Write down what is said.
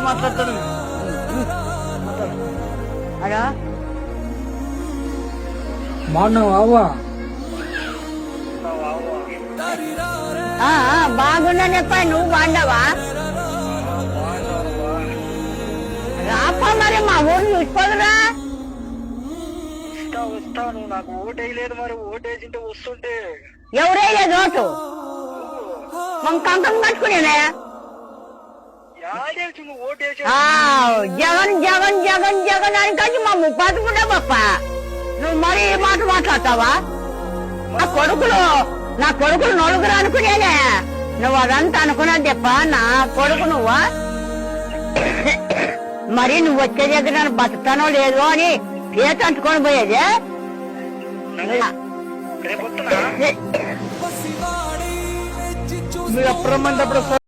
మాట్లాడతాడు. హలో బాగున్నావా? బాగున్నానప్ప, నువ్వు బాగున్నావా? రాపా మరి మా ఊరు చూసుకోదురా. వస్తాను, నాకు ఓటు వేయలేదు. మరి ఓటు వేసింటే వస్తుంటే ఎవరేయలేదు ఓటు? మనం కంకం కట్టుకునేనా? ఓటు వేసి జగన్ జగన్ జగన్ జగన్ అని కానీ మా బతుకుంటే పప్ప. నువ్వు మరి ఈ మాట మాట్లాడతావా? నా కొడుకులు నలుగురు అనుకునేనే. నువ్వు అదంతా అనుకున్నది తప్ప నా కొడుకు నువ్వా? మరి నువ్వు వచ్చే దగ్గర నన్ను బతుకుతానో లేదో అని పేట అంటుకొని పోయేదే. మీరు ఎప్పుడు రమ్మంటే